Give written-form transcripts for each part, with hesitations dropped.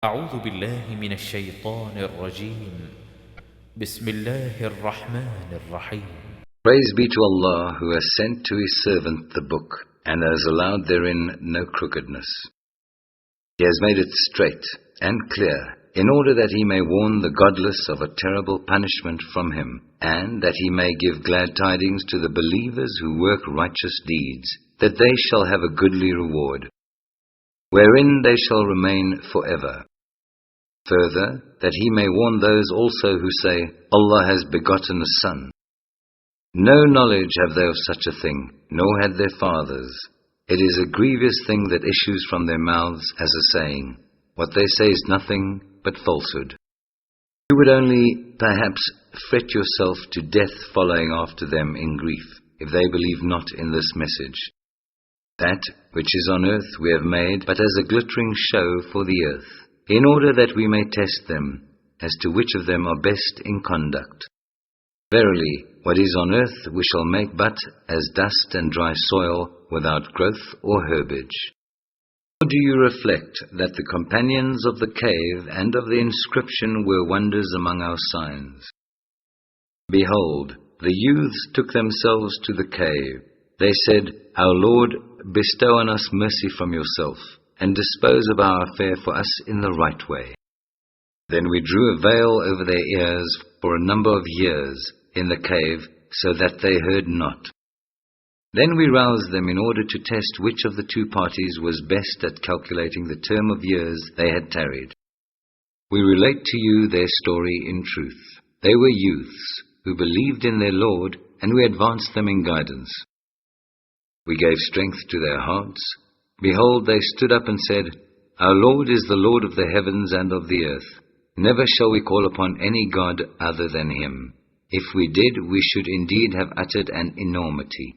أعوذ بالله من الشيطان الرجيم. بسم الله الرحمن الرحيم. Praise be to Allah who has sent to His servant the book and has allowed therein no crookedness. He has made it straight and clear in order that He may warn the godless of a terrible punishment from Him, and that He may give glad tidings to the believers who work righteous deeds, that they shall have a goodly reward, wherein they shall remain forever. Further, that He may warn those also who say, Allah has begotten a son. No knowledge have they of such a thing, nor had their fathers. It is a grievous thing that issues from their mouths as a saying. What they say is nothing but falsehood. You would only, perhaps, fret yourself to death following after them in grief, if they believe not in this message. That which is on earth we have made but as a glittering show for the earth, in order that we may test them as to which of them are best in conduct. Verily, what is on earth we shall make but as dust and dry soil, without growth or herbage. Or do you reflect that the companions of the cave and of the inscription were wonders among our signs? Behold, the youths took themselves to the cave. They said, Our Lord, bestow on us mercy from yourself, and dispose of our affair for us in the right way. Then we drew a veil over their ears for a number of years in the cave, so that they heard not. Then we roused them in order to test which of the two parties was best at calculating the term of years they had tarried. We relate to you their story in truth. They were youths who believed in their Lord, and we advanced them in guidance. We gave strength to their hearts. Behold, they stood up and said, Our Lord is the Lord of the heavens and of the earth. Never shall we call upon any God other than Him. If we did, we should indeed have uttered an enormity.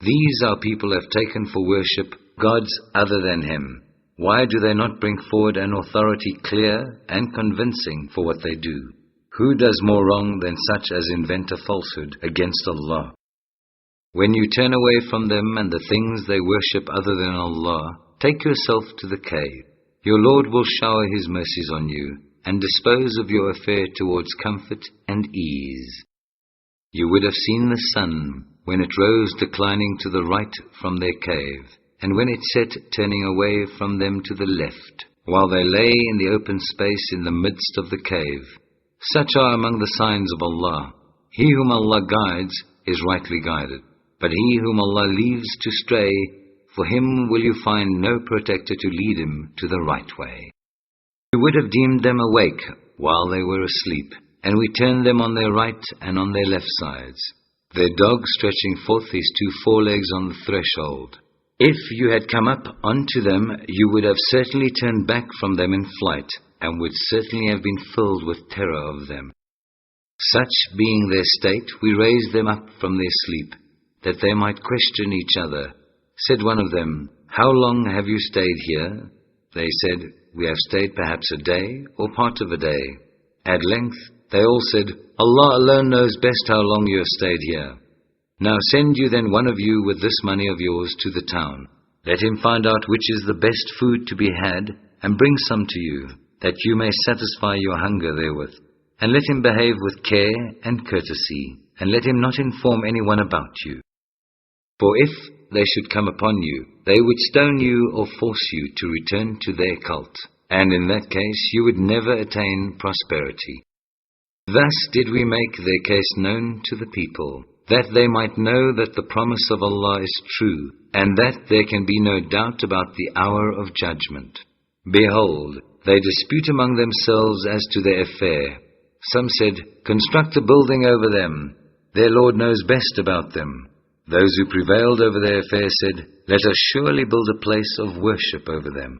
These our people have taken for worship gods other than Him. Why do they not bring forward an authority clear and convincing for what they do? Who does more wrong than such as invent a falsehood against Allah? When you turn away from them and the things they worship other than Allah, take yourself to the cave. Your Lord will shower His mercies on you, and dispose of your affair towards comfort and ease. You would have seen the sun when it rose declining to the right from their cave, and when it set turning away from them to the left, while they lay in the open space in the midst of the cave. Such are among the signs of Allah. He whom Allah guides is rightly guided, but he whom Allah leaves to stray, for him will you find no protector to lead him to the right way. We would have deemed them awake while they were asleep, and we turned them on their right and on their left sides, their dog stretching forth his two forelegs on the threshold. If you had come up onto them, you would have certainly turned back from them in flight, and would certainly have been filled with terror of them. Such being their state, we raised them up from their sleep, that they might question each other. Said one of them, How long have you stayed here? They said, We have stayed perhaps a day or part of a day. At length they all said, Allah alone knows best how long you have stayed here. Now send you then one of you with this money of yours to the town. Let him find out which is the best food to be had, and bring some to you, that you may satisfy your hunger therewith. And let him behave with care and courtesy, and let him not inform anyone about you. For if they should come upon you, they would stone you or force you to return to their cult, and in that case you would never attain prosperity. Thus did we make their case known to the people, that they might know that the promise of Allah is true, and that there can be no doubt about the hour of judgment. Behold, they dispute among themselves as to their affair. Some said, Construct a building over them. Their Lord knows best about them. Those who prevailed over their affair said, Let us surely build a place of worship over them.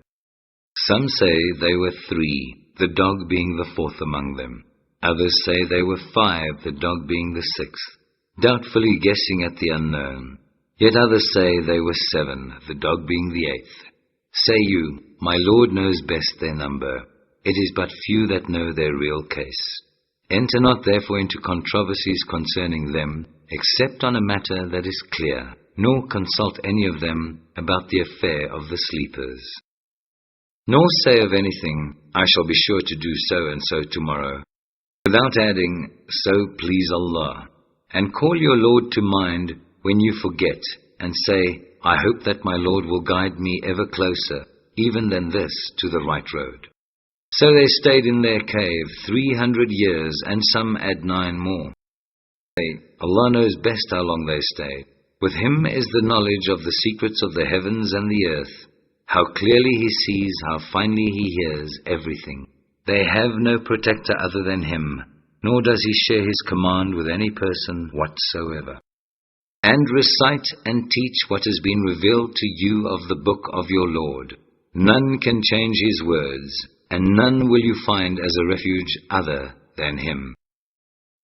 Some say they were 3, the dog being the 4th among them. Others say they were 5, the dog being the 6th, doubtfully guessing at the unknown. Yet others say they were 7, the dog being the 8th. Say you, My Lord knows best their number. It is but few that know their real case. Enter not therefore into controversies concerning them, except on a matter that is clear, nor consult any of them about the affair of the sleepers. nor say of anything, I shall be sure to do so and so tomorrow, without adding, so please Allah, and call your Lord to mind when you forget, and say, I hope that my Lord will guide me ever closer, even than this, to the right road. So they stayed in their cave 300 years, and some add 9 more. Allah knows best how long they stayed. With Him is the knowledge of the secrets of the heavens and the earth, how clearly He sees, how finely He hears everything. They have no protector other than Him, nor does He share His command with any person whatsoever. And recite and teach what has been revealed to you of the book of your Lord. None can change His words, and none will you find as a refuge other than Him.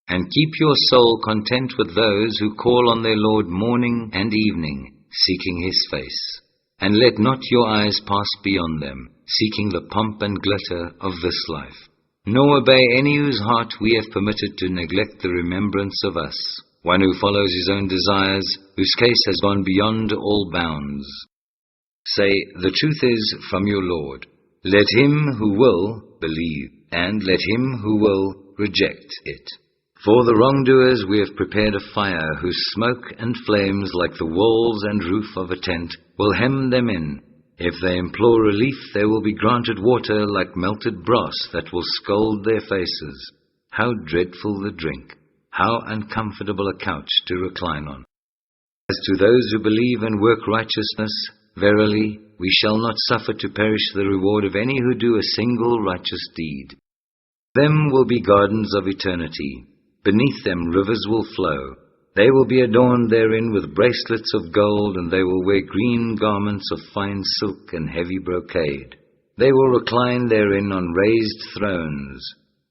And keep your soul content with those who call on their Lord morning and evening, seeking His face. And let not your eyes pass beyond them, seeking the pomp and glitter of this life. Nor obey any whose heart we have permitted to neglect the remembrance of us, one who follows his own desires, whose case has gone beyond all bounds. Say, the truth is from your Lord. Let him who will believe, and let him who will reject it. For the wrongdoers we have prepared a fire, whose smoke and flames, like the walls and roof of a tent, will hem them in. If they implore relief, they will be granted water like melted brass that will scald their faces. How dreadful the drink! How uncomfortable a couch to recline on! As to those who believe and work righteousness, verily, we shall not suffer to perish the reward of any who do a single righteous deed. Them will be gardens of eternity. Beneath them rivers will flow. They will be adorned therein with bracelets of gold, and they will wear green garments of fine silk and heavy brocade. They will recline therein on raised thrones.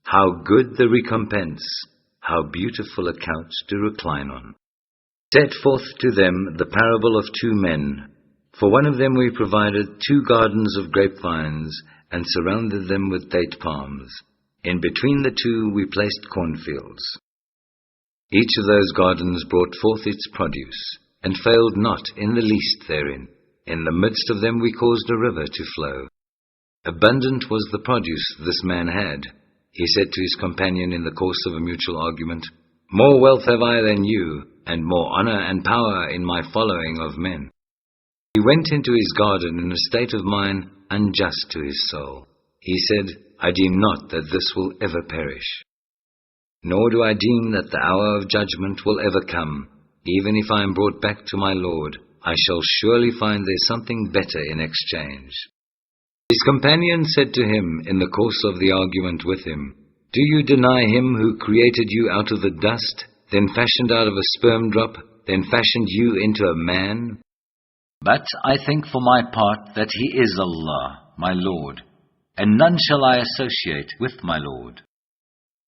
How good the recompense! How beautiful a couch to recline on! Set forth to them the parable of 2 men. For one of them we provided 2 gardens of grapevines, and surrounded them with date palms. In between the 2 we placed cornfields. Each of those gardens brought forth its produce, and failed not in the least therein. In the midst of them we caused a river to flow. Abundant was the produce this man had. He said to his companion in the course of a mutual argument, More wealth have I than you, and more honor and power in my following of men. He went into his garden in a state of mind unjust to his soul. He said, I deem not that this will ever perish. Nor do I deem that the hour of judgment will ever come. Even if I am brought back to my Lord, I shall surely find there something better in exchange. His companion said to him in the course of the argument with him, Do you deny Him who created you out of the dust, then fashioned out of a sperm drop, then fashioned you into a man? But I think for my part that He is Allah, my Lord, and none shall I associate with my Lord.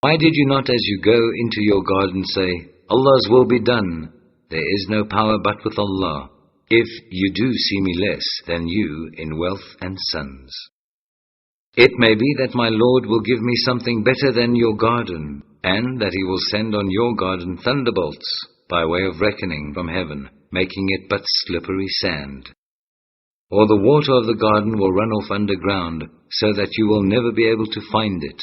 Why did you not as you go into your garden say, Allah's will be done? There is no power but with Allah, if you do see me less than you in wealth and sons. It may be that my Lord will give me something better than your garden, and that He will send on your garden thunderbolts, by way of reckoning from heaven, making it but slippery sand. Or the water of the garden will run off underground, so that you will never be able to find it.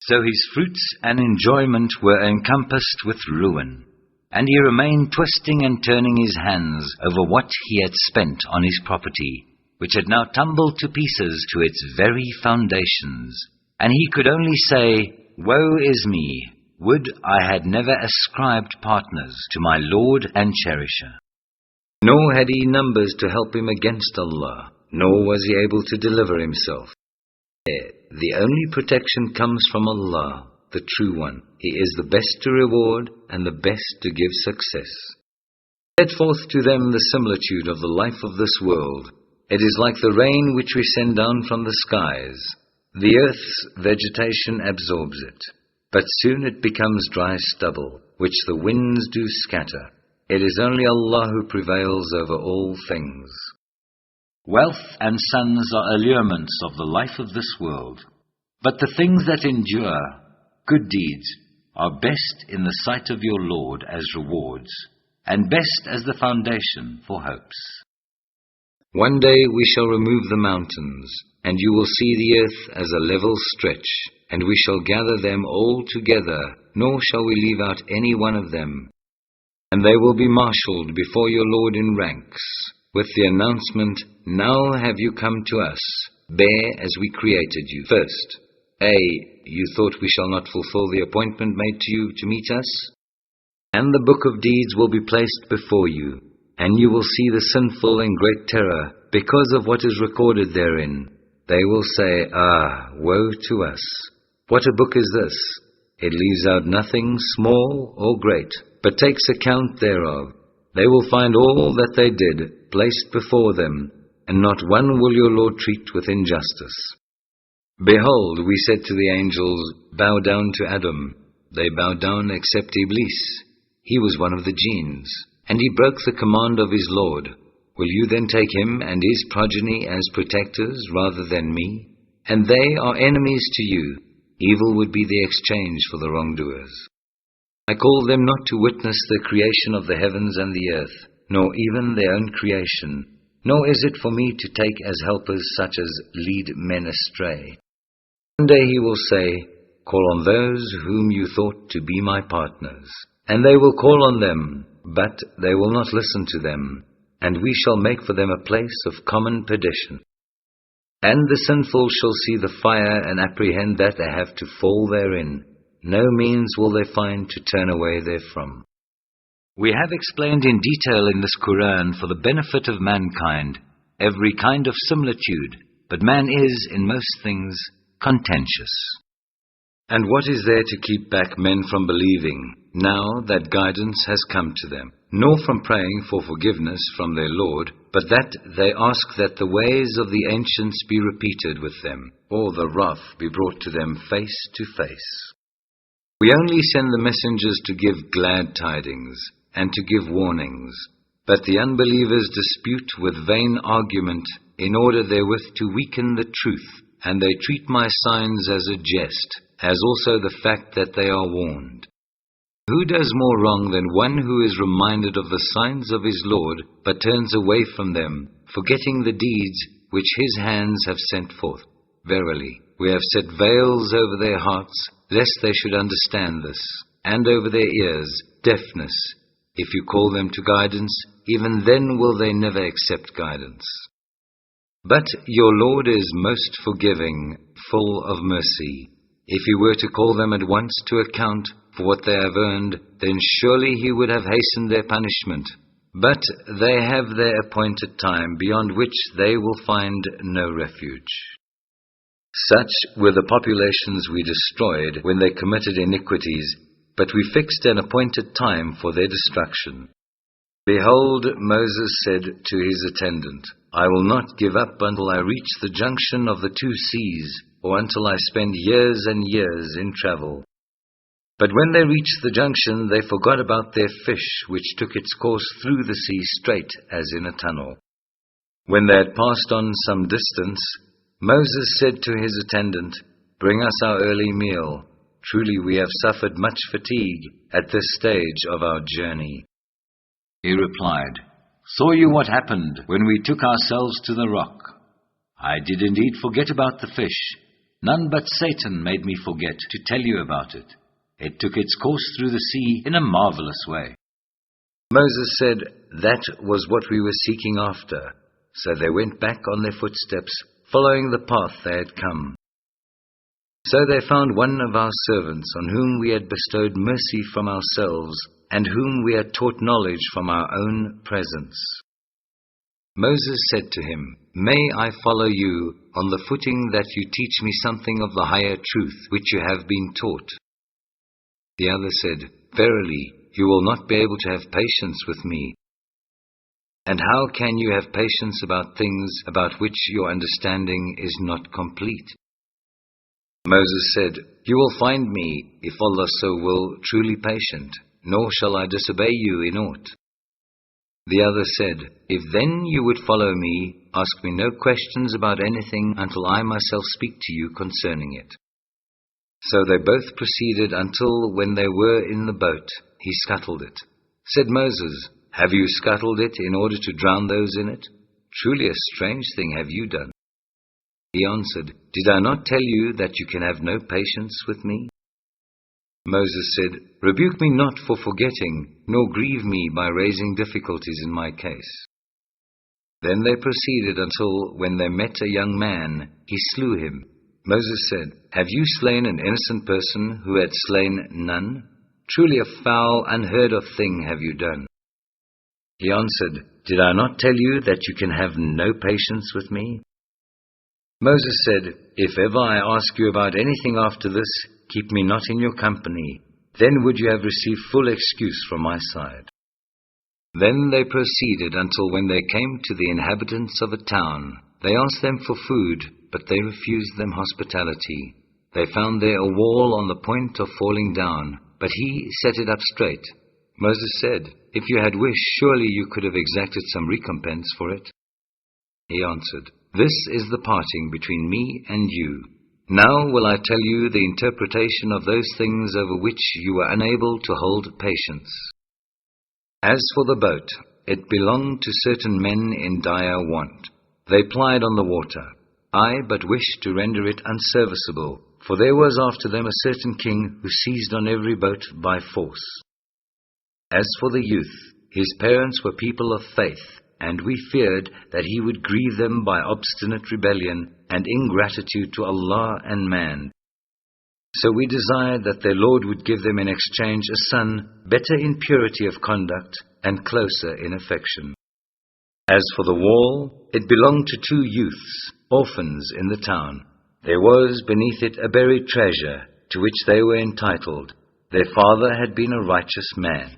So his fruits and enjoyment were encompassed with ruin, and he remained twisting and turning his hands over what he had spent on his property, which had now tumbled to pieces to its very foundations. And he could only say, Woe is me! Would I had never ascribed partners to my Lord and Cherisher. Nor had he numbers to help him against Allah, nor was he able to deliver himself. The only protection comes from Allah, the True One. He is the best to reward and the best to give success. Set forth to them the similitude of the life of this world. It is like the rain which we send down from the skies. The earth's vegetation absorbs it, but soon it becomes dry stubble, which the winds do scatter. It is only Allah who prevails over all things. Wealth and sons are allurements of the life of this world, but the things that endure, good deeds, are best in the sight of your Lord as rewards, and best as the foundation for hopes. One day we shall remove the mountains, and you will see the earth as a level stretch, and we shall gather them all together, nor shall we leave out any one of them. And they will be marshalled before your Lord in ranks, with the announcement, Now have you come to us, bare as we created you. First, A, you thought we shall not fulfill the appointment made to you to meet us? And the book of deeds will be placed before you, and you will see the sinful in great terror, because of what is recorded therein. They will say, Ah, woe to us! What a book is this! It leaves out nothing small or great, but takes account thereof. They will find all that they did placed before them, and not one will your Lord treat with injustice. Behold, we said to the angels, Bow down to Adam. They bowed down except Iblis. He was one of the jinns, and he broke the command of his Lord. Will you then take him and his progeny as protectors rather than me? And they are enemies to you. Evil would be the exchange for the wrongdoers. I call them not to witness the creation of the heavens and the earth, nor even their own creation, nor is it for me to take as helpers such as lead men astray. One day he will say, Call on those whom you thought to be my partners. And they will call on them, but they will not listen to them, and we shall make for them a place of common perdition. And the sinful shall see the fire and apprehend that they have to fall therein. No means will they find to turn away therefrom. We have explained in detail in this Quran for the benefit of mankind every kind of similitude, but man is, in most things, contentious. And what is there to keep back men from believing, now that guidance has come to them? Nor from praying for forgiveness from their Lord, but that they ask that the ways of the ancients be repeated with them, or the wrath be brought to them face to face. We only send the messengers to give glad tidings, and to give warnings. But the unbelievers dispute with vain argument, in order therewith to weaken the truth, and they treat my signs as a jest, as also the fact that they are warned. Who does more wrong than one who is reminded of the signs of his Lord, but turns away from them, forgetting the deeds which his hands have sent forth? Verily, we have set veils over their hearts, lest they should understand this, and over their ears, deafness. If you call them to guidance, even then will they never accept guidance. But your Lord is most forgiving, full of mercy. If he were to call them at once to account for what they have earned, then surely he would have hastened their punishment. But they have their appointed time, beyond which they will find no refuge. Such were the populations we destroyed when they committed iniquities, but we fixed an appointed time for their destruction. Behold, Moses said to his attendant, I will not give up until I reach the junction of the two seas, or until I spend years and years in travel. But when they reached the junction, they forgot about their fish, which took its course through the sea straight as in a tunnel. When they had passed on some distance, Moses said to his attendant, Bring us our early meal. Truly we have suffered much fatigue at this stage of our journey. He replied, Saw you what happened when we took ourselves to the rock? I did indeed forget about the fish. None but Satan made me forget to tell you about it. It took its course through the sea in a marvelous way. Moses said, That was what we were seeking after. So they went back on their footsteps, following the path they had come. So they found one of our servants on whom we had bestowed mercy from ourselves, and whom we had taught knowledge from our own presence. Moses said to him, May I follow you on the footing that you teach me something of the higher truth which you have been taught? The other said, Verily, you will not be able to have patience with me. And how can you have patience about things about which your understanding is not complete? Moses said, You will find me, if Allah so will, truly patient, nor shall I disobey you in aught. The other said, If then you would follow me, ask me no questions about anything until I myself speak to you concerning it. So they both proceeded until when they were in the boat, he scuttled it. Said Moses, Have you scuttled it in order to drown those in it? Truly a strange thing have you done. He answered, Did I not tell you that you can have no patience with me? Moses said, Rebuke me not for forgetting, nor grieve me by raising difficulties in my case. Then they proceeded until, when they met a young man, he slew him. Moses said, Have you slain an innocent person who had slain none? Truly a foul, unheard of thing have you done. He answered, Did I not tell you that you can have no patience with me? Moses said, If ever I ask you about anything after this, keep me not in your company. Then would you have received full excuse from my side. Then they proceeded until when they came to the inhabitants of a town, they asked them for food, but they refused them hospitality. They found there a wall on the point of falling down, but he set it up straight. Moses said, If you had wished, surely you could have exacted some recompense for it. He answered, This is the parting between me and you. Now will I tell you the interpretation of those things over which you were unable to hold patience. As for the boat, it belonged to certain men in dire want. They plied on the water. I but wished to render it unserviceable, for there was after them a certain king who seized on every boat by force. As for the youth, his parents were people of faith, and we feared that he would grieve them by obstinate rebellion and ingratitude to Allah and man. So we desired that their Lord would give them in exchange a son, better in purity of conduct and closer in affection. As for the wall, it belonged to two youths, orphans in the town. There was beneath it a buried treasure, to which they were entitled. Their father had been a righteous man.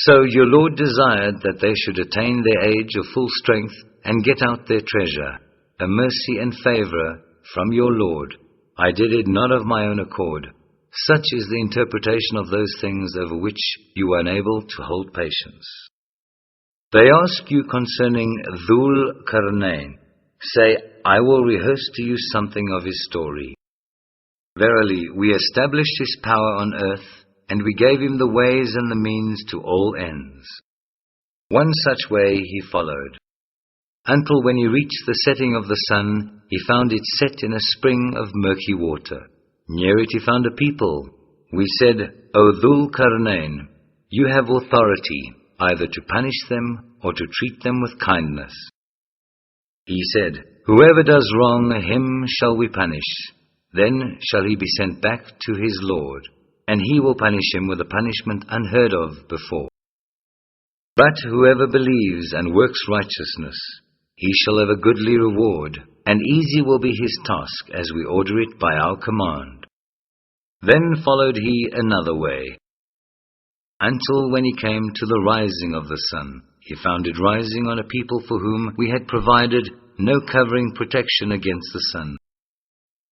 So your Lord desired that they should attain their age of full strength and get out their treasure, a mercy and favor from your Lord. I did it not of my own accord. Such is the interpretation of those things over which you were unable to hold patience. They ask you concerning Dhul Qarnayn. Say, I will rehearse to you something of his story. Verily, we established his power on earth, and we gave him the ways and the means to all ends. One such way he followed, until when he reached the setting of the sun, he found it set in a spring of murky water. Near it he found a people. We said, O Dhul Qarnayn, you have authority either to punish them or to treat them with kindness. He said, Whoever does wrong, him shall we punish. Then shall he be sent back to his Lord, and he will punish him with a punishment unheard of before. But whoever believes and works righteousness, he shall have a goodly reward, and easy will be his task as we order it by our command. Then followed he another way, until when he came to the rising of the sun, he found it rising on a people for whom we had provided no covering protection against the sun.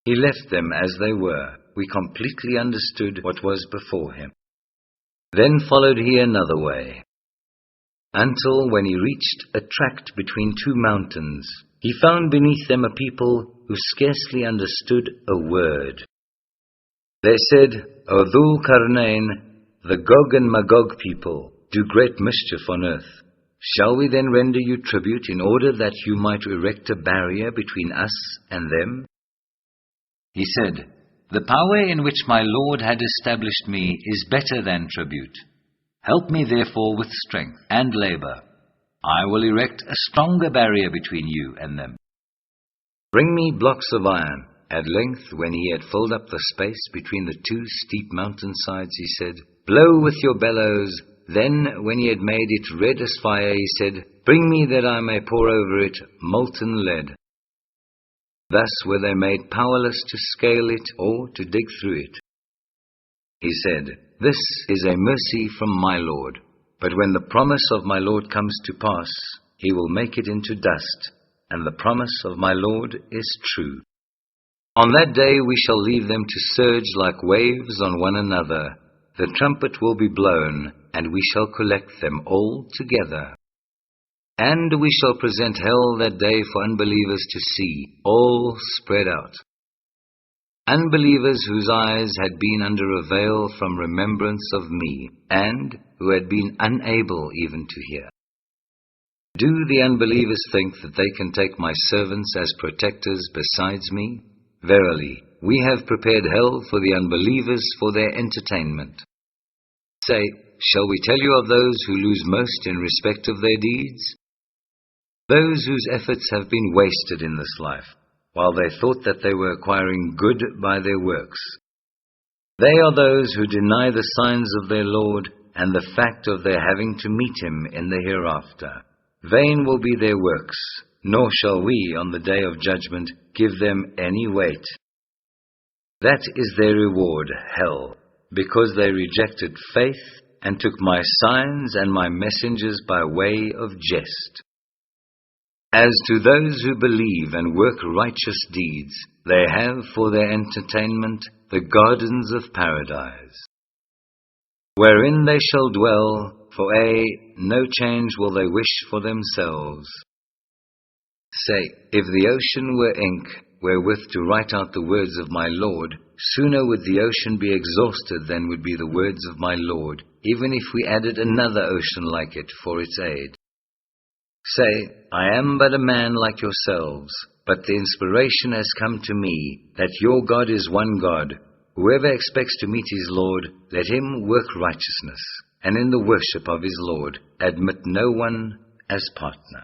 He left them as they were. We completely understood what was before him. Then followed he another way, until when he reached a tract between two mountains, he found beneath them a people who scarcely understood a word. They said, O Dhul Qarnayn, the Gog and Magog people do great mischief on earth. Shall we then render you tribute in order that you might erect a barrier between us and them? He said, The power in which my Lord had established me is better than tribute. Help me therefore with strength and labor. I will erect a stronger barrier between you and them. Bring me blocks of iron. At length, when he had filled up the space between the two steep mountainsides, he said, Blow with your bellows. Then, when he had made it red as fire, he said, Bring me that I may pour over it molten lead. Thus were they made powerless to scale it or to dig through it. He said, This is a mercy from my Lord. But when the promise of my Lord comes to pass, he will make it into dust, and the promise of my Lord is true. On that day we shall leave them to surge like waves on one another. The trumpet will be blown, and we shall collect them all together. And we shall present hell that day for unbelievers to see, all spread out. Unbelievers whose eyes had been under a veil from remembrance of me, and who had been unable even to hear. Do the unbelievers think that they can take my servants as protectors besides me? Verily, we have prepared hell for the unbelievers for their entertainment. Say, shall we tell you of those who lose most in respect of their deeds? Those whose efforts have been wasted in this life, while they thought that they were acquiring good by their works. They are those who deny the signs of their Lord and the fact of their having to meet Him in the hereafter. Vain will be their works, nor shall we on the day of judgment give them any weight. That is their reward, hell, because they rejected faith and took my signs and my messengers by way of jest. As to those who believe and work righteous deeds, they have for their entertainment the gardens of paradise, wherein they shall dwell, for no change will they wish for themselves. Say, if the ocean were ink, wherewith to write out the words of my Lord, sooner would the ocean be exhausted than would be the words of my Lord, even if we added another ocean like it for its aid. Say, I am but a man like yourselves, but the inspiration has come to me, that your God is one God. Whoever expects to meet his Lord, let him work righteousness, and in the worship of his Lord admit no one as partner.